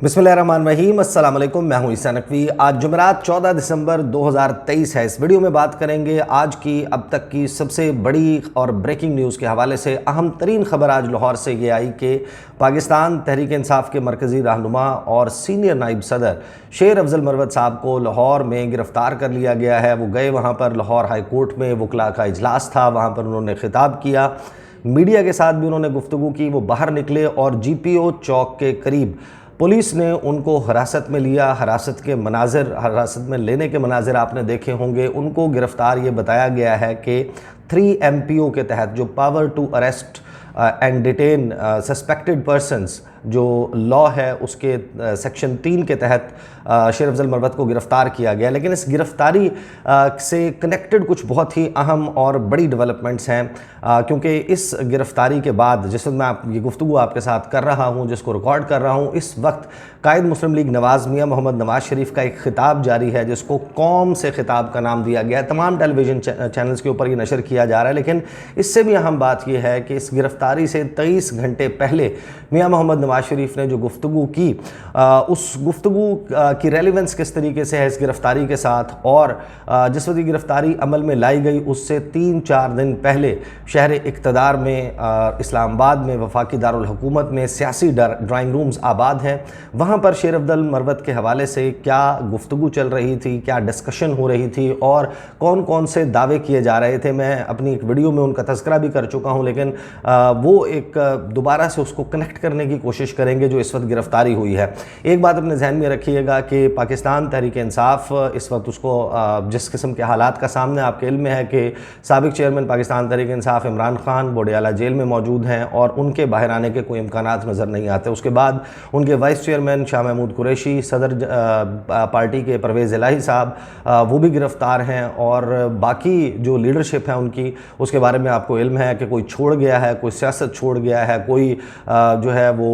बिस्मिल्लाहिर्रहमानिर्रहीम। अस्सलाम वालेकुम। मैं हूं ईसा नकवी। आज जुमेरात 14 दिसंबर 2023 है। इस वीडियो में बात करेंगे आज की अब तक की सबसे बड़ी और ब्रेकिंग न्यूज़ के हवाले से। अहम तरीन खबर आज लाहौर से ये आई कि पाकिस्तान तहरीक इंसाफ के मरकज़ी रहनुमा और सीनियर नायब सदर शेर अफजल मरवत साहब को लाहौर में गिरफ़्तार कर लिया गया है। वो गए वहाँ पर, लाहौर हाई कोर्ट में वकला का इजलास था, वहाँ पर उन्होंने खिताब किया, मीडिया के साथ भी उन्होंने गुफ्तगू की। वो बाहर निकले और GPO चौक के करीब पुलिस ने उनको हिरासत में लिया। हिरासत में लेने के मनाजिर आपने देखे होंगे। उनको गिरफ़्तार ये बताया गया है कि 3 MPO के तहत, जो power to arrest and detain suspected persons जो लॉ है, उसके सेक्शन 3 के तहत शेर अफजल मरवत को गिरफ़्तार किया गया। लेकिन इस गिरफ़्तारी से कनेक्टेड कुछ बहुत ही अहम और बड़ी डेवलपमेंट्स हैं, क्योंकि इस गिरफ़्तारी के बाद जिस वक्त मैं ये गुफ्तगू आपके साथ कर रहा हूँ, जिसको रिकॉर्ड कर रहा हूँ, इस वक्त कायद मुस्लिम लीग नवाज़ मियाँ मोहम्मद नवाज़ शरीफ का एक ख़िताब जारी है, जिसको कौम से ख़िताब का नाम दिया गया है। तमाम टेलीविज़न चैनल्स के ऊपर ये नशर किया जा रहा है। लेकिन इससे भी अहम बात यह है कि इस गिरफ़्तारी से 23 घंटे पहले मियाँ मोहम्मद नवाज़ शरीफ ने जो गुफ्तगू की, उस गुफ्तगू की रेलिवेंस किस तरीके से है इस गिरफ़्तारी के साथ, और जिस वक्त गिरफ़्तारी अमल में लाई गई उससे 3-4 दिन पहले शहर इक़्तिदार में, इस्लामाबाद में, वफाकी दारुल हुकूमत में सियासी ड्राइंग रूम्स आबाद हैं। वहाँ पर शेर अफजल मरवत के हवाले से क्या गुफ्तगू चल रही थी, क्या डिस्कशन हो रही थी और कौन कौन से दावे किए जा रहे थे। मैं अपनी एक वीडियो में उनका तज़किरा भी कर चुका हूँ, लेकिन वो एक दोबारा से उसको कनेक्ट करने की कोशिश करेंगे जो इस वक्त गिरफ़्तारी हुई है। एक बात अपने जहन में रखिएगा कि पाकिस्तान तहरीक इंसाफ इस वक्त उसको जिस किस्म के हालात का सामने आपके इल्म में है कि साबिक चेयरमैन पाकिस्तान तहरीक इंसाफ इमरान खान बोडियाला जेल में मौजूद हैं और उनके बाहर आने के कोई इम्कानात नज़र नहीं आते। उसके बाद उनके वाइस चेयरमैन शाह महमूद कुरैशी, सदर पार्टी के परवेज़ इलाही साहब, वो भी गिरफ़्तार हैं, और बाकी जो लीडरशिप है उनकी, उसके बारे में आपको इल्म है कि कोई छोड़ गया है, कोई सियासत छोड़ गया है, कोई जो है वो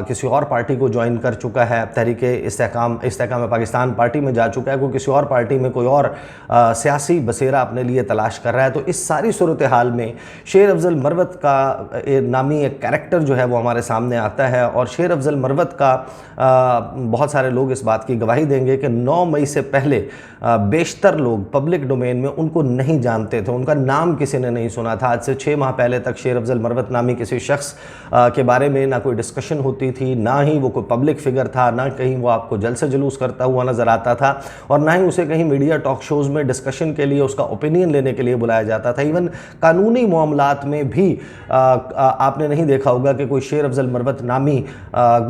किसी और पार्टी को ज्वाइन कर चुका है, तहरीक इस्तेहकाम पाकिस्तान पार्टी में जा चुका है, कोई किसी और पार्टी में कोई और सियासी बसेरा अपने लिए तलाश कर रहा है। तो इस सारी सूरत हाल में शेर अफजल मरवत का नामी एक कैरेक्टर जो है वो हमारे सामने आता है, और शेर अफजल मरवत का बहुत सारे लोग इस बात की गवाही देंगे कि 9 मई से पहले बेशतर लोग पब्लिक डोमेन में उनको नहीं जानते थे, उनका नाम किसी ने नहीं सुना था। आज से 6 माह पहले तक शेर अफजल मरवत नामी किसी शख्स के बारे में ना कोई डिस्कशन होती थी, ना ही वो कोई पब्लिक फिगर था, ना कहीं वो आपको जल से जुलूस करता हुआ नज़र आता था, और ना ही उसे कहीं मीडिया टॉक शोज़ में डिस्कशन के लिए, उसका ओपिनियन लेने के लिए बुलाया जाता था। इवन कानूनी मामलात में भी आपने नहीं देखा होगा कि कोई शेर अफजल मरवत नामी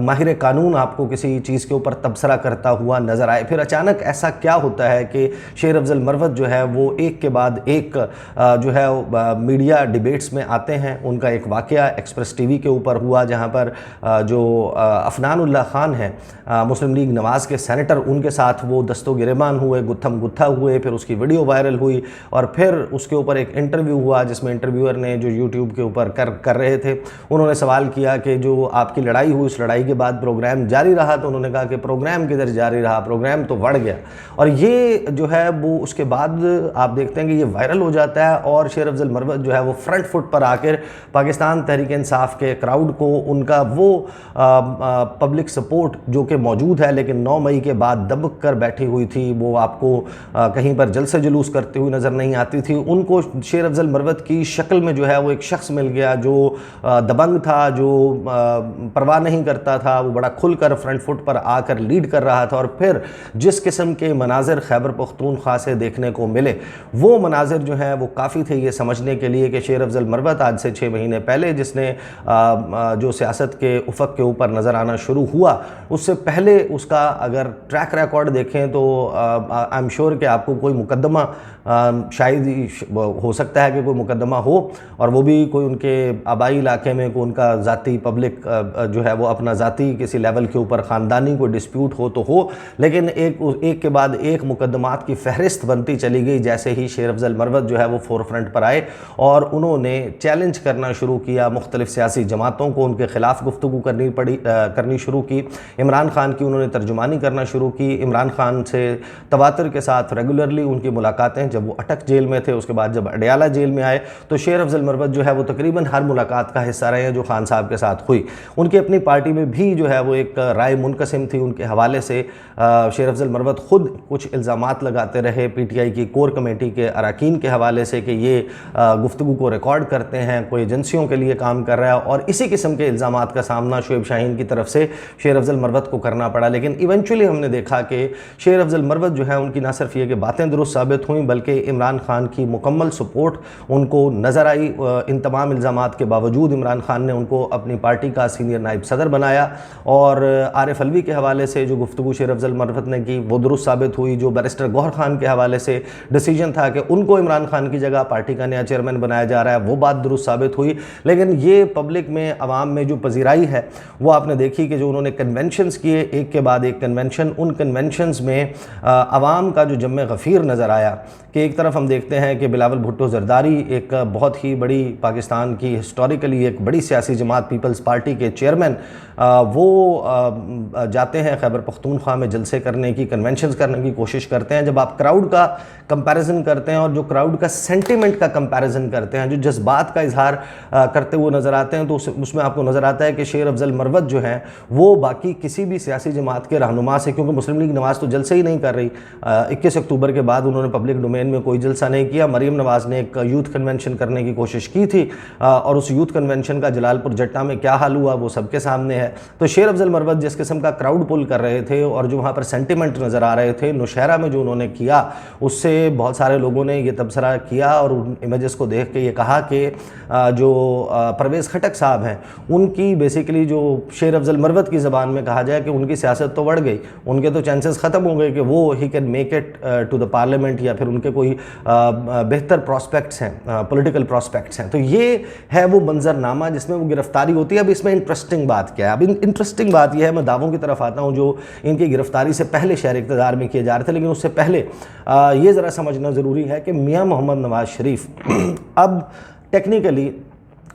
माहिर कानून आपको किसी चीज़ के ऊपर तबसरा करता हुआ नज़र आए। फिर अचानक ऐसा क्या होता है कि शेर अफजल मरवत जो है वो एक के बाद एक जो है मीडिया डिबेट्स में आते हैं। उनका एक वाक़या एक्सप्रेस TV के ऊपर हुआ, जहाँ पर जो अफनानुल्लाह खान हैं, मुस्लिम लीग नवाज़ के सेनेटर, उनके साथ वो दस्तो गिरेबान हुए, गुत्थम गुत्था हुए। फिर उसकी वीडियो वायरल हुई और फिर उसके ऊपर एक इंटरव्यू हुआ, जिसमें इंटरव्यूअर ने, जो YouTube के ऊपर कर रहे थे, उन्होंने सवाल किया कि जो आपकी लड़ाई हुई, उस लड़ाई के बाद प्रोग्राम जारी रहा? तो उन्होंने कहा कि प्रोग्राम किधर जारी रहा, प्रोग्राम तो बढ़ गया। और ये जो है वो उसके बाद आप देखते हैं कि ये वायरल हो जाता है, और शेर अफजल मरवत जो है वो फ्रंट फुट पर आकर पाकिस्तान तहरीक इंसाफ के क्राउड को, उनका वो पब्लिक सपोर्ट जो कि मौजूद है लेकिन 9 मई के बाद दबक कर बैठी हुई थी, वो आपको कहीं पर जल से जुलूस करते हुए नज़र नहीं आती थी। उनको शेर अफजल मरवत की शक्ल में जो है वो एक शख्स मिल गया जो दबंग था, जो परवाह नहीं करता था, वो बड़ा खुलकर फ्रंट फुट पर आकर लीड कर रहा था। और फिर जिस किस्म के मनाजिर खैबर पख्तूनख्वा से देखने को मिले, वो मनाजिर जो हैं वो काफ़ी थे ये समझने के लिए कि शेर अफजल मरवत आज से 6 महीने पहले, जिसने जो सियासत के उफ़क़ के ऊपर नज़र आना शुरू हुआ, उससे पहले उसका अगर ट्रैक रिकॉर्ड देखें तो आई एम श्योर कि आपको कोई मुकदमा शायद ही हो सकता है कि कोई मुकदमा हो, और वो भी कोई उनके आबाई इलाके में कोई उनका ज़ाती पब्लिक जो है वो अपना ज़ाती किसी लेवल के ऊपर ख़ानदानी कोई डिस्प्यूट हो तो हो। लेकिन एक के बाद एक मुकदमात की फहरिस्त बनती चली गई जैसे ही शेर अफजल मरवत जो है वो फोर फ्रंट पर आए, और उन्होंने चैलेंज करना शुरू किया मुख्तलिफ सियासी जमातों को, उनके ख़िलाफ़ गुफ्तगू करनी शुरू की। इमरान खान की उन्होंने तर्जुमानी करना शुरू की। इमरान खान से तवातर के साथ रेगुलरली उनकी मुलाकातें, जब वो अटक जेल में थे, उसके बाद जब अडयाला जेल में आए तो शेर अफजल मरवत जो है वो तकरीबन हर मुलाकात का हिस्सा रहे हैं जो खान साहब के साथ हुई। उनकी अपनी पार्टी में भी जो है वो एक राय मुनकसिम थी उनके हवाले से। शेर अफजल मरवत ख़ुद कुछ इल्ज़ामात लगाते रहे पीटीआई की कोर कमेटी के अरकान के हवाले से कि ये गुफ्तगू को रिकॉर्ड करते हैं, कोई एजेंसियों के लिए काम कर रहा है, और इसी किस्म के इल्ज़ामात का सामना शुएब शाहीन की तरफ से शेर अफजल मरवत को करना पड़ा। लेकिन इवेंचुअली हमने देखा कि शेर अफजल मरवत जो है उनकी ना सिर्फ ये कि बातें दुरुस्त साबित हुई बल्कि इमरान खान की मुकम्मल सपोर्ट उनको नज़र आई। इन तमाम इल्ज़ामात के बावजूद इमरान खान ने उनको अपनी पार्टी का सीनियर नायब सदर बनाया, और आरिफ अलवी के हवाले से जो गुफ्तगू शेर अफजल मरवत ने की वो दुरुस्त साबित हुई। जो बैरिस्टर गौहर खान के हवाले से डिसीजन था कि उनको इमरान खान की जगह पार्टी का नया चेयरमैन बनाया जा रहा है, वो बात दुरुस्त साबित हुई। लेकिन ये पब्लिक में, अवाम में जो पजीराई है वो आपने देखी कि जो उन्होंने कन्वेंशंस किए, एक के बाद एक कन्वेंशन, उन कन्वेंशंस में अवाम का जो जम्मे गफ़ीर नज़र आया कि एक तरफ हम देखते हैं कि बिलावल भुट्टो ज़रदारी एक बहुत ही बड़ी पाकिस्तान की हिस्टोरिकली एक बड़ी सियासी जमात पीपल्स पार्टी के चेयरमैन, वो जाते हैं खैबर पख्तूनख्वा में जलसे करने की, कन्वेंशंस करने की कोशिश करते हैं। जब आप क्राउड का कंपैरिजन करते हैं और जो क्राउड का सेंटिमेंट का कंपैरिजन करते हैं, जो जज्बात का इजहार करते हुए नज़र आते हैं, तो उसमें आपको नज़र आता है कि शेर अफजल मरवत जो हैं वो बाकी किसी भी सियासी जमात के रहनुमा से, क्योंकि मुस्लिम लीग नवाज़ तो जलसे ही नहीं कर रही, 21 अक्टूबर के बाद उन्होंने पब्लिक डोमेन में कोई जलसा नहीं किया। मरीम नवाज़ ने एक यूथ कन्वेंशन करने की कोशिश की थी, और उस यूथ कन्वेंशन का जलालपुर जट्टा में क्या हाल हुआ वो सबके सामने है। तो शेर अफजल मरवत जिस किस्म का क्राउड पुल कर रहे थे और जो वहाँ पर सेंटिमेंट नज़र आ रहे थे, नौशहरा में जो उन्होंने किया, उससे बहुत सारे लोगों ने ये तबसरा किया और उन इमेजेस को देख के ये कहा कि जो परवेज़ खटक साहब हैं उनकी बेसिकली जो शेर अफजल मरवत की ज़बान में कहा जाए कि उनकी सियासत तो बढ़ गई, उनके तो चांसेस ख़त्म हो गए कि वो ही can make it to the parliament, या फिर उनके कोई बेहतर प्रॉस्पेक्ट्स हैं, पॉलिटिकल प्रॉस्पेक्ट्स हैं। तो ये है वो मंजरनामा जिसमें वो गिरफ्तारी होती है। अब इसमें इंटरेस्टिंग बात क्या है? अब इंटरेस्टिंग बात यह है, मैं दावों की तरफ आता हूँ जो इनकी गिरफ्तारी से पहले शहर इक़्तिदार में किए जा रहे थे, लेकिन उससे पहले ये ज़रा समझना ज़रूरी है कि मियाँ मोहम्मद नवाज़ शरीफ अब टेक्निकली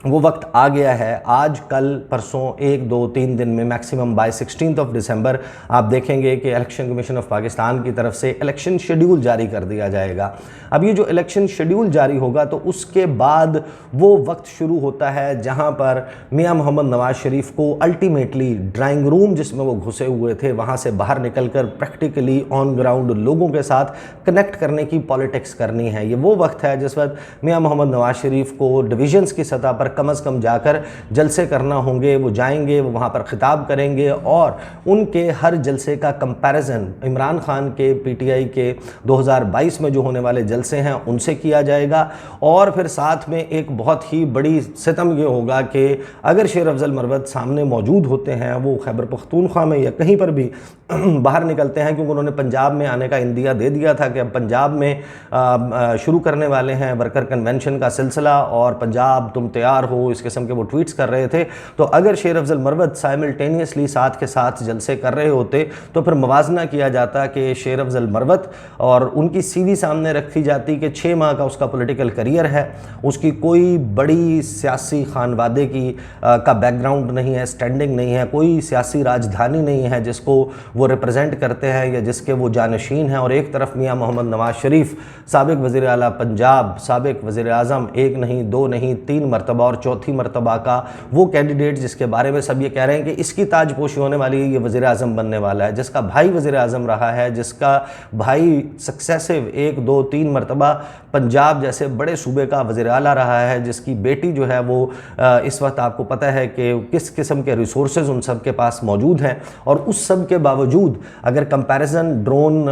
वो वक्त आ गया है, आज कल परसों 1 2 3 दिन में मैक्सिमम बाय 16 दिसंबर आप देखेंगे कि इलेक्शन कमीशन ऑफ पाकिस्तान की तरफ से इलेक्शन शेड्यूल जारी कर दिया जाएगा। अब ये जो इलेक्शन शेड्यूल जारी होगा तो उसके बाद वो वक्त शुरू होता है जहां पर मियां मोहम्मद नवाज़ शरीफ को अल्टीमेटली ड्राइंग रूम जिसमें वो घुसे हुए थे वहां से बाहर निकलकर प्रैक्टिकली ऑन ग्राउंड लोगों के साथ कनेक्ट करने की पॉलिटिक्स करनी है। ये वो वक्त है जिस वक्त मियां मोहम्मद नवाज़ शरीफ को डिवीजन्स की सतह पर कम अज़ कम जाकर जलसे करना होंगे। वो जाएंगे, वो वहाँ पर ख़िताब करेंगे और उनके हर जलसे का कंपैरिजन इमरान खान के पीटीआई के 2022 में जो होने वाले जलसे हैं उनसे किया जाएगा। और फिर साथ में एक बहुत ही बड़ी सितम ये होगा कि अगर शेर अफजल मरवत सामने मौजूद होते हैं, वो खैबर पख्तूनख्वा में या कहीं पर भी बाहर निकलते हैं, क्योंकि उन्होंने पंजाब में आने का इंदिया दे दिया था कि अब पंजाब में शुरू करने वाले हैं वर्कर कन्वेंशन का सिलसिला और पंजाब तुम तैयार हो, इस किस्म के वो ट्वीट्स कर रहे थे। तो अगर शेर अफजल मरवत साइमल्टेनियसली साथ के साथ जलसे कर रहे होते तो फिर मुवाजना किया जाता कि शेर अफजल मरवत और उनकी सीवी सामने रखी जाती कि 6 माह का उसका पॉलिटिकल करियर है, उसकी कोई बड़ी सियासी खानवादे की का बैकग्राउंड नहीं है, स्टैंडिंग नहीं है, कोई सियासी राजधानी नहीं है जिसको वो रिप्रेजेंट करते हैं या जिसके वो जानशीन हैं। और एक तरफ मियाँ मोहम्मद नवाज़ शरीफ साबिक वज़ीर आला पंजाब, साबिक वज़ीर आज़म, 1 नहीं 2 नहीं 3 मरतबा और चौथी मरतबा का वो कैंडिडेट जिसके बारे में सब ये कह रहे हैं कि इसकी ताजपोशी होने वाली है, ये वज़ीर आज़म बनने वाला है, जिसका भाई वज़ीर आज़म रहा है, जिसका भाई सक्सेसिव 1 2 3 मरतबा पंजाब जैसे बड़े सूबे का वज़ीर आला रहा है, जिसकी बेटी जो है वो इस वक्त आपको पता है कि किस किस्म के रिसोर्सेज उन सब के पास मौजूद हैं। और उस सब के बावजूद अगर कंपैरिजन ड्रोन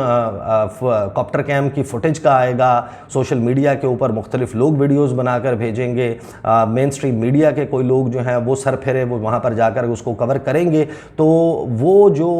कॉप्टर कैम की फुटेज का आएगा, सोशल मीडिया के ऊपर मुख्तलिफ लोग वीडियोस बनाकर भेजेंगे, मेन स्ट्रीम मीडिया के कोई लोग जो हैं वो सर फेरे वो वहाँ पर जाकर उसको कवर करेंगे, तो वो जो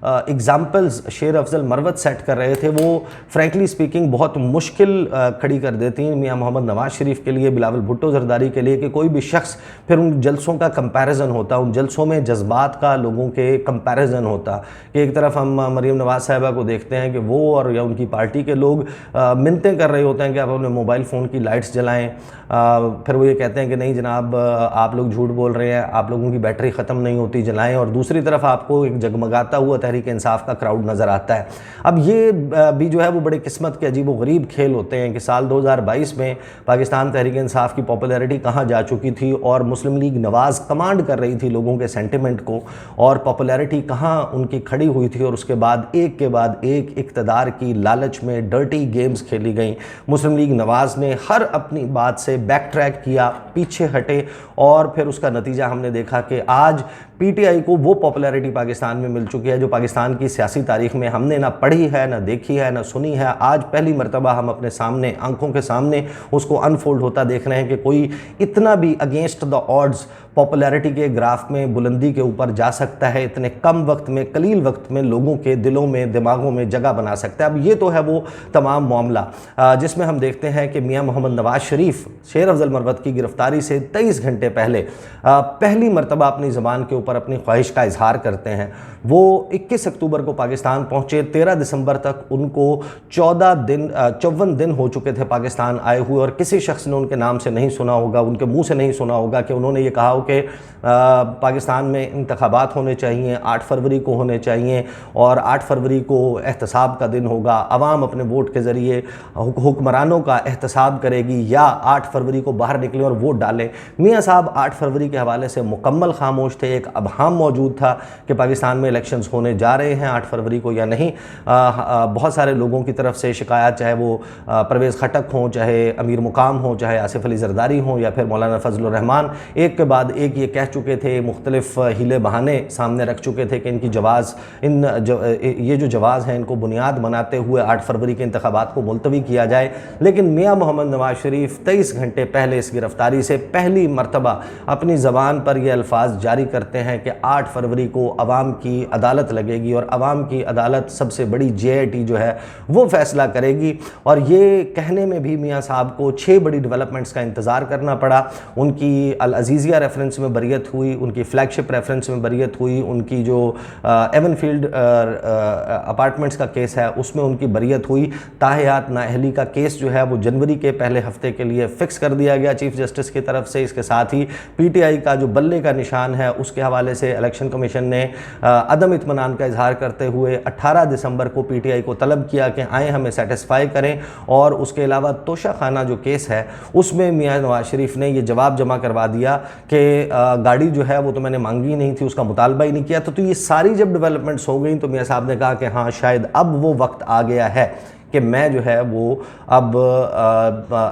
एग्जाम्पल्स शेर अफजल मरवत सेट कर रहे थे वो फ्रैंकली स्पीकिंग बहुत मुश्किल खड़ी कर देती हैं मियाँ मोहम्मद नवाज़ शरीफ के लिए, बिलावल भुट्टो ज़रदारी के लिए कि कोई भी शख्स फिर उन जलसों का कंपैरिजन होता, उन जलसों में जज्बात का लोगों के कंपैरिजन होता कि एक तरफ हम मरीम नवाज़ साहिबा को देखते हैं कि वो और या उनकी पार्टी के लोग मिन्नतें कर रहे होते हैं कि आप अपने मोबाइल फ़ोन की लाइट्स जलाएं, फिर वो ये कहते हैं कि नहीं नहीं जनाब आप लोग झूठ बोल रहे हैं, आप लोगों की बैटरी ख़त्म नहीं होती, जलाएं, और दूसरी तरफ आपको एक जगमगाता हुआ तहरीक इंसाफ का क्राउड नज़र आता है। अब ये भी जो है वो बड़े किस्मत के अजीब व गरीब खेल होते हैं कि साल 2022 में पाकिस्तान तहरीक इंसाफ की पॉपुलैरिटी कहाँ जा चुकी थी और मुस्लिम लीग नवाज़ कमांड कर रही थी लोगों के सेंटिमेंट को, और पॉपुलैरिटी कहाँ उनकी खड़ी हुई थी, और उसके बाद एक इक़्तिदार की लालच में डर्टी गेम्स खेली गई। मुस्लिम लीग नवाज़ ने हर अपनी बात से बैक ट्रैक किया, पीछे हटे, और फिर उसका नतीजा हमने देखा कि आज पीटीआई को वो पॉपुलैरिटी पाकिस्तान में मिल चुकी है जो पाकिस्तान की सियासी तारीख में हमने ना पढ़ी है, ना देखी है, ना सुनी है। आज पहली मर्तबा हम अपने सामने, आंखों के सामने उसको अनफोल्ड होता देख रहे हैं कि कोई इतना भी अगेंस्ट द ऑड्स पॉपुलैरिटी के ग्राफ में बुलंदी के ऊपर जा सकता है, इतने कम वक्त में, कलील वक्त में लोगों के दिलों में, दिमागों में जगह बना सकता है। अब ये तो है वो तमाम मामला जिसमें हम देखते हैं कि मियां मोहम्मद नवाज शरीफ शेर अफजल मरवत की गिरफ्तारी से 23 घंटे पहले पहली मर्तबा अपनी ज़बान के ऊपर अपनी ख्वाहिश का इजहार करते हैं। वो 21 अक्टूबर को पाकिस्तान पहुँचे, 13 दिसंबर तक उनको 54 दिन हो चुके थे पाकिस्तान आए हुए, और किसी शख्स ने उनके नाम से नहीं सुना होगा, उनके मुंह से नहीं सुना होगा कि उन्होंने ये कहा हो कि पाकिस्तान में इंतखाबात होने चाहिए, 8 फरवरी को होने चाहिए, और 8 फरवरी को एहतसाब का दिन होगा, अवाम अपने वोट के ज़रिए हुक्मरानों का एहतसाब करेगी, या 8 फरवरी को बाहर निकले और वोट डालें। मियाँ साहब 8 फरवरी के हवाले से मुकम्मल खामोश थे। एक अबहाम मौजूद था कि पाकिस्तान में इलेक्शंस होने जा रहे हैं 8 फरवरी को या नहीं। बहुत सारे लोगों की तरफ से शिकायत, चाहे वो परवेज़ खटक हों, चाहे अमीर मुकाम हों, चाहे आसिफ अली जरदारी हों, या फिर मौलाना फजलुर रहमान, एक के बाद एक ये कह चुके थे, मुख्तलिफ हीले बहाने सामने रख चुके थे कि इनकी जवाज़, ये जो जवाज़ हैं इनको बुनियाद बनाते हुए 8 फरवरी के इंतखाबात को मुलतवी किया जाए। लेकिन मियाँ मोहम्मद नवाज शरीफ 23 घंटे पहले इस गिरफ्तारी से पहली मर्तबा अपनी ज़बान पर ये अल्फाज जारी करते हैं कि 8 फरवरी को अवाम की अदालत लगेगी, और अवाम की अदालत सबसे बड़ी JIT जो है वो फ़ैसला करेगी। और ये कहने में भी मियाँ साहब को 6 बड़ी डेवलपमेंट्स का इंतज़ार करना पड़ा। उनकी अल अज़ीज़िया रेफरेंस में बरियत हुई, उनकी फ्लैगशिप रेफरेंस में बरियत हुई, उनकी जो एवनफील्ड अपार्टमेंट्स का केस है उसमें उनकी बरियत हुई। ताहियात नाअहली का केस जो है वो जनवरी के पहले हफ्ते के लिए फ़िक्स कर दिया गया चीफ़ जस्टिस की तरफ से। इसके साथ ही PTI का जो बल्ले का निशान है उसके हवाले से इलेक्शन कमीशन ने अदम इत्मीनान का इजहार करते हुए 18 दिसंबर को PTI को तलब किया कि आए हमें सेटिस्फाई करें। और उसके अलावा तोशा खाना जो केस है उसमें मियाँ नवाज शरीफ ने ये जवाब जमा करवा दिया कि गाड़ी जो है वो तो मैंने मांगी नहीं थी, उसका मुतालबा ही नहीं किया। तो ये सारी जब डेवलपमेंट्स हो गई तो मियाँ साहब ने कहा कि हाँ शायद अब वो वक्त आ गया है कि मैं जो है वो अब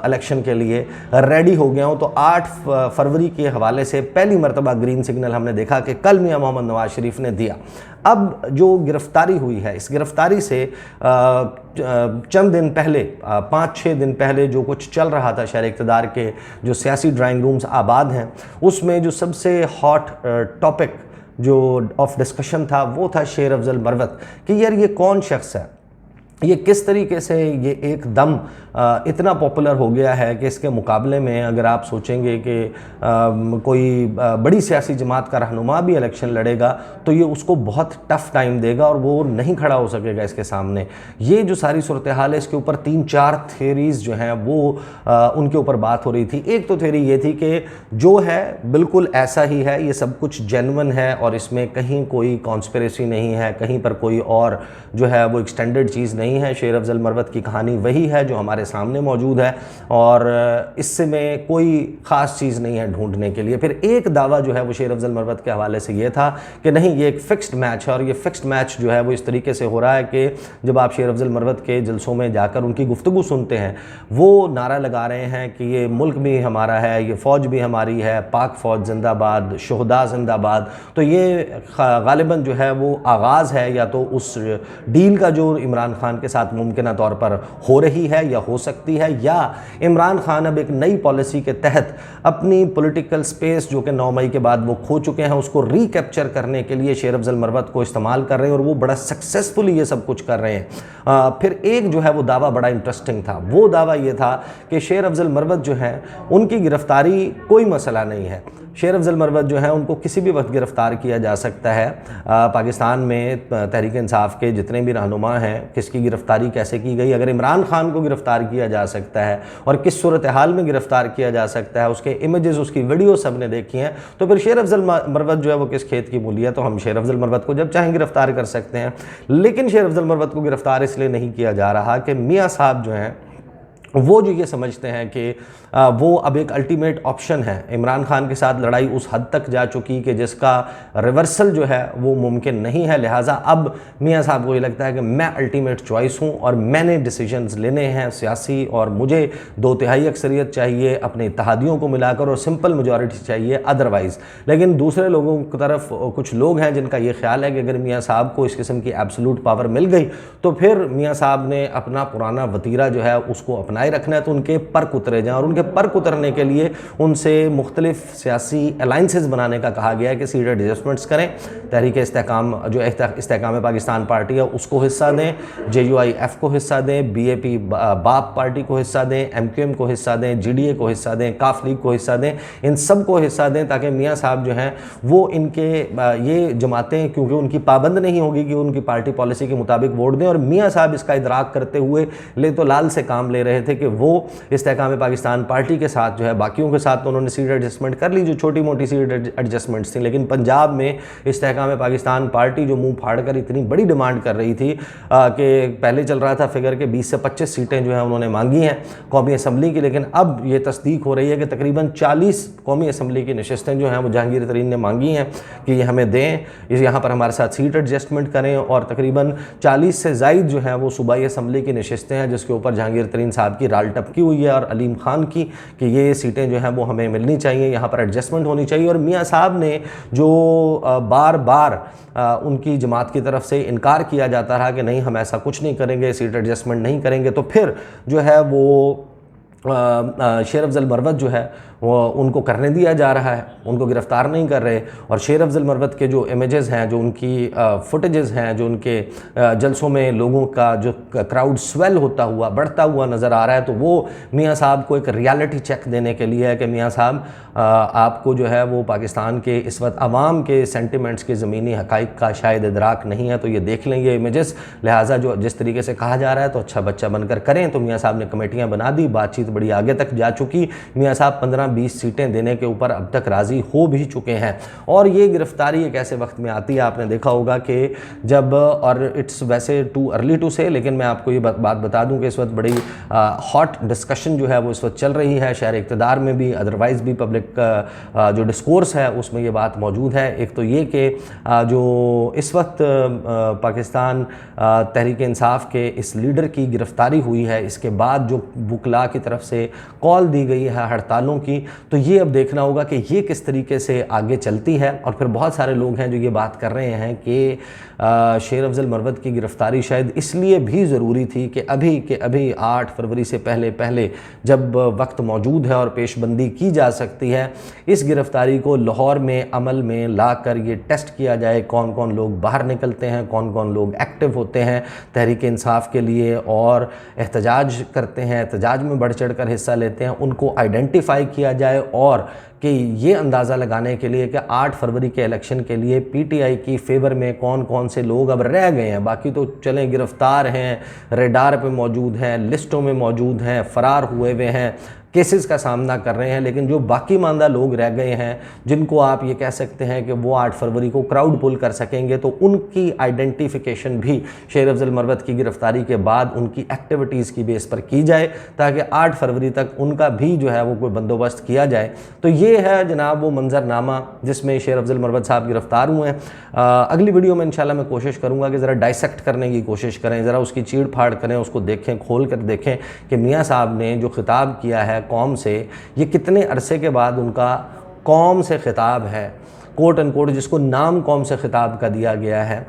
इलेक्शन के लिए रेडी हो गया हूँ। तो 8 फरवरी के हवाले से पहली मर्तबा ग्रीन सिग्नल हमने देखा कि कल मियाँ मोहम्मद नवाज शरीफ ने दिया। अब जो गिरफ्तारी हुई है, इस गिरफ्तारी से चंद दिन पहले, 5-6 दिन पहले जो कुछ चल रहा था शहर इक़्तिदार के जो सियासी ड्राइंग रूम्स आबाद हैं उसमें जो सबसे हॉट टॉपिक जो ऑफ डिस्कशन था वो था शेर अफजल मरवत कि यार ये कौन शख्स है, ये किस तरीके से ये एकदम इतना पॉपुलर हो गया है कि इसके मुकाबले में अगर आप सोचेंगे कि कोई बड़ी सियासी जमात का रहनुमा भी इलेक्शन लड़ेगा तो ये उसको बहुत टफ़ टाइम देगा और वो नहीं खड़ा हो सकेगा इसके सामने। ये जो सारी सूरत हाल है इसके ऊपर 3-4 थेरीज़ जो हैं वो उनके ऊपर बात हो रही थी। एक तो थेरी ये थी कि जो है बिल्कुल ऐसा ही है, ये सब कुछ जेन्युइन है और इसमें कहीं कोई कॉन्स्पिरेसी नहीं है, कहीं पर कोई और जो है वो एक्सटेंडेड चीज़ नहीं है। शेर अफजल मरवत की कहानी वही है जो हमारे सामने मौजूद है और इससे में कोई ख़ास चीज़ नहीं है ढूंढने के लिए। फिर एक दावा जो है वो शेर अफजल मरवत के हवाले से ये था कि नहीं ये एक फ़िक्स्ड मैच है और ये फ़िक्स्ड मैच जो है वो इस तरीके से हो रहा है कि जब आप शेर अफजल मरवत के जलसों में जाकर उनकी गुफ्तगू सुनते हैं वो नारा लगा रहे हैं कि ये मुल्क भी हमारा है, ये फ़ौज भी हमारी है, पाक फ़ौज जिंदाबाद, शोहदा जिंदाबाद। तो ये गालिबन जो है वो आगाज़ है या तो उस डील का जो इमरान खान के साथ मुमकिन तौर पर हो रही है या हो सकती है, या इमरान खान अब एक नई पॉलिसी के तहत अपनी पॉलिटिकल स्पेस जो कि 9 मई के बाद वो खो चुके हैं उसको रिकैप्चर करने के लिए शेर अफजल मरवत को इस्तेमाल कर रहे हैं और वो बड़ा सक्सेसफुली ये सब कुछ कर रहे हैं। फिर एक जो है वो दावा बड़ा इंटरेस्टिंग था, वो दावा ये था कि शेर अफजल मरवत जो है उनकी गिरफ्तारी कोई मसला नहीं है। शेर अफजल मरवत जो है उनको किसी भी वक्त गिरफ़्तार किया जा सकता है। पाकिस्तान में तहरीक इंसाफ के जितने भी रहनुमा हैं किसकी गिरफ्तारी कैसे की गई, अगर इमरान खान को गिरफ्तार किया जा सकता है और किस सूरत हाल में गिरफ्तार किया जा सकता है, उसके इमेजेस, उसकी वीडियो सब ने देखी हैं, तो फिर शेर अफजल मरवत जो है वो किस खेत की मूली है। तो हम शेर अफजल मरवत को जब चाहें गिरफ्तार कर सकते हैं, लेकिन शेर अफजल मरवत को गिरफ्तार इसलिए नहीं किया जा रहा कि मियाँ साहब जो हैं वो जो ये समझते हैं कि वो अब एक अल्टीमेट ऑप्शन है। इमरान खान के साथ लड़ाई उस हद तक जा चुकी कि जिसका रिवर्सल जो है वो मुमकिन नहीं है, लिहाजा अब मियाँ साहब को ये लगता है कि मैं अल्टीमेट चॉइस हूँ और मैंने डिसीजंस लेने हैं सियासी, और मुझे 2/3 अक्सरियत चाहिए अपने इत्तेहादियों को मिलाकर और सिंपल मेजॉरिटी चाहिए अदरवाइज़। लेकिन दूसरे लोगों की तरफ कुछ लोग हैं जिनका ये ख्याल है कि अगर मियाँ साहब को इस किस्म की एब्सोल्यूट पावर मिल गई तो फिर मियाँ साहब ने अपना पुराना वतीरा जो है उसको अपनाए रखना है, तो उनके पर कुतरे जाएँ, और उनके पर कुतरने के लिए उनसे मुख्तलिफ सियासी अलाइंसेस बनाने का कहा गया है कि सीट एडजस्टमेंट्स करें। तहरीक इस्तेहकाम जो इस्तेहकाम पाकिस्तान पार्टी है उसको हिस्सा दें, JUIF को हिस्सा दें, BAP बाप पार्टी को हिस्सा दें, MQM को हिस्सा दें, GDA को हिस्सा दें, काफ लीग को हिस्सा दें, इन सब को हिस्सा दें ताकि मियाँ साहब जो हैं वो इनके ये जमातें, क्योंकि उनकी पाबंद नहीं होगी कि उनकी पार्टी पॉलिसी के मुताबिक वोट दें, और मियाँ साहब इसका इदराक करते हुए ले तो लाल से काम ले रहे थे कि वो इस्तेहकाम पाकिस्तान पार्टी के साथ जो है, बाकियों के साथ तो उन्होंने सीट एडजस्टमेंट कर ली जो छोटी मोटी सीट एडजस्टमेंट्स थी, लेकिन पंजाब में इस्तेहकाम पाकिस्तान पार्टी जो मुंह फाड़ कर इतनी बड़ी डिमांड कर रही थी कि पहले चल रहा था फिगर के 20 से 25 सीटें जो है उन्होंने मांगी हैं कौमी असम्बली की, लेकिन अब ये तस्दीक हो रही है कि तकरीबन 40 कौमी असम्बली की नशस्तें जो हैं वो जहांगीर तरीन ने मांगी हैं कि ये हमें दें, यहाँ पर हमारे साथ सीट एडजस्टमेंट करें, और तकरीबन 40 से ज़ायद जो हैं वो सूबाई असम्बली की नशस्तें हैं जिसके ऊपर जहांगीर तरीन साहब की राल टपकी हुई है और अलीम खान की कि ये सीटें जो हैं वो हमें मिलनी चाहिए, यहाँ पर एडजस्टमेंट होनी चाहिए। और मियाँ साहब ने जो बार बार उनकी जमात की तरफ से इनकार किया जाता रहा कि नहीं हम ऐसा कुछ नहीं करेंगे, सीट एडजस्टमेंट नहीं करेंगे, तो फिर जो है वो शेर अफजल मरवत जो है वो उनको करने दिया जा रहा है, उनको गिरफ़्तार नहीं कर रहे। और शेर अफजल मरवत के जो इमेजेस हैं, जो उनकी फुटेजेस हैं, जो उनके जलसों में लोगों का जो क्राउड स्वेल होता हुआ बढ़ता हुआ नज़र आ रहा है, तो वो मियाँ साहब को एक रियलिटी चेक देने के लिए है कि मियाँ साहब आपको जो है वो पाकिस्तान के इस वक्त आवाम के सेंटिमेंट्स के ज़मीनी हक़ाइक़ का शायद इदराक नहीं है, तो ये देख लेंगे इमेजेस, लिहाजा जो जिस तरीके से कहा जा रहा है तो अच्छा बच्चा बनकर करें। तो मियाँ साहब ने कमेटियाँ बना दी, बातचीत बड़ी आगे तक जा चुकी, मियाँ साहब 15-20 सीटें देने के ऊपर अब तक राज़ी हो भी चुके हैं। और ये गिरफ्तारी एक ऐसे वक्त में आती है, आपने देखा होगा कि जब, और इट्स वैसे टू अर्ली टू से, लेकिन मैं आपको ये बात बता दूं कि इस वक्त बड़ी हॉट डिस्कशन जो है वो इस वक्त चल रही है शहर इक़्तिदार में भी, अदरवाइज़ भी पब्लिक जो डिस्कोर्स है उसमें ये बात मौजूद है। एक तो ये कि जो इस वक्त पाकिस्तान तहरीक इंसाफ के इस लीडर की गिरफ्तारी हुई है, इसके बाद जो वकला की तरफ से कॉल दी गई है हड़तालों की, तो ये अब देखना होगा कि ये किस तरीके से आगे चलती है। और फिर बहुत सारे लोग हैं जो ये बात कर रहे हैं कि शेर अफजल मरवत की गिरफ़्तारी शायद इसलिए भी ज़रूरी थी कि अभी 8 फरवरी से पहले जब वक्त मौजूद है और पेशबंदी की जा सकती है, इस गिरफ़्तारी को लाहौर में अमल में ला कर ये टेस्ट किया जाए कौन कौन लोग बाहर निकलते हैं, कौन कौन लोग एक्टिव होते हैं तहरीक इंसाफ के लिए और एहतजाज करते हैं, एहतजाज में बढ़ चढ़ कर हिस्सा लेते हैं, उनको आइडेंटिफाई किया जाए, और कि ये अंदाज़ा लगाने के लिए कि 8 फरवरी के इलेक्शन के लिए PTI की फेवर में कौन कौन से लोग अब रह गए हैं। बाकी तो चलें गिरफ़्तार हैं, रेडार पे मौजूद हैं, लिस्टों में मौजूद हैं, फ़रार हुए हुए हैं, केसेस का सामना कर रहे हैं, लेकिन जो बाकी मानदा लोग रह गए हैं जिनको आप ये कह सकते हैं कि वो 8 फरवरी को क्राउड पुल कर सकेंगे, तो उनकी आइडेंटिफिकेशन भी शेर अफजल मरवत की गिरफ़्तारी के बाद उनकी एक्टिविटीज़ की बेस पर की जाए ताकि 8 फरवरी तक उनका भी जो है वो कोई बंदोबस्त किया जाए। तो ये है जनाब वो मंजरनामा जिसमें शेर अफजल मरवत साहब गिरफ़्तार हुए हैं। अगली वीडियो में इंशाल्लाह मैं कोशिश करूँगा कि ज़रा डाइसेक्ट करने की कोशिश करें, ज़रा उसकी चीड़ फाड़ करें, उसको देखें, खोल कर देखें कि मियाँ साहब ने जो खिताब किया है कौम से, ये कितने अरसे के बाद उनका कौम से खिताब है, कोट एंड कोट जिसको नाम कौम से ख़िताब का दिया गया है।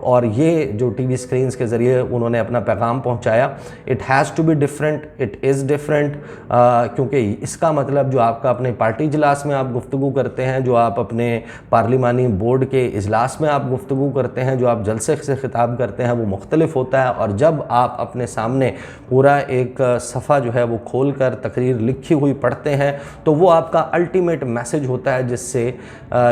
और ये जो टीवी स्क्रीन्स के ज़रिए उन्होंने अपना पैगाम पहुंचाया, it has to be different, it is different, क्योंकि इसका मतलब जो आपका अपने पार्टी इजलास में आप गुफ्तगू करते हैं, जो आप अपने पार्लिमानी बोर्ड के इजलास में आप गुफ्तगू करते हैं, जो आप जलसे से ख़िताब करते हैं, वो मुख्तलिफ होता है। और जब आप अपने सामने पूरा एक सफ़ा जो है वो खोल कर तकरीर लिखी हुई पढ़ते हैं, तो वो आपका अल्टीमेट मैसेज होता है जिससे سے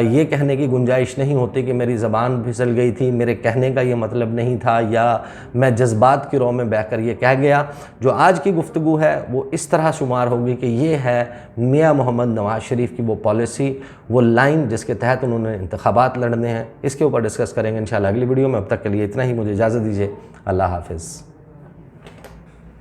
یہ کہنے کی گنجائش نہیں ہوتی کہ میری زبان پھسل گئی تھی، میرے کہنے کا یہ مطلب نہیں تھا، یا میں جذبات کی رو میں بہہ کر یہ کہہ گیا۔ جو آج کی گفتگو ہے وہ اس طرح شمار ہوگی کہ یہ ہے میاں محمد نواز شریف کی وہ پالیسی، وہ لائن جس کے تحت انہوں نے انتخابات لڑنے ہیں۔ اس کے اوپر ڈسکس کریں گے انشاءاللہ اگلی ویڈیو میں۔ اب تک کے لیے اتنا ہی، مجھے اجازت دیجیے، اللہ حافظ۔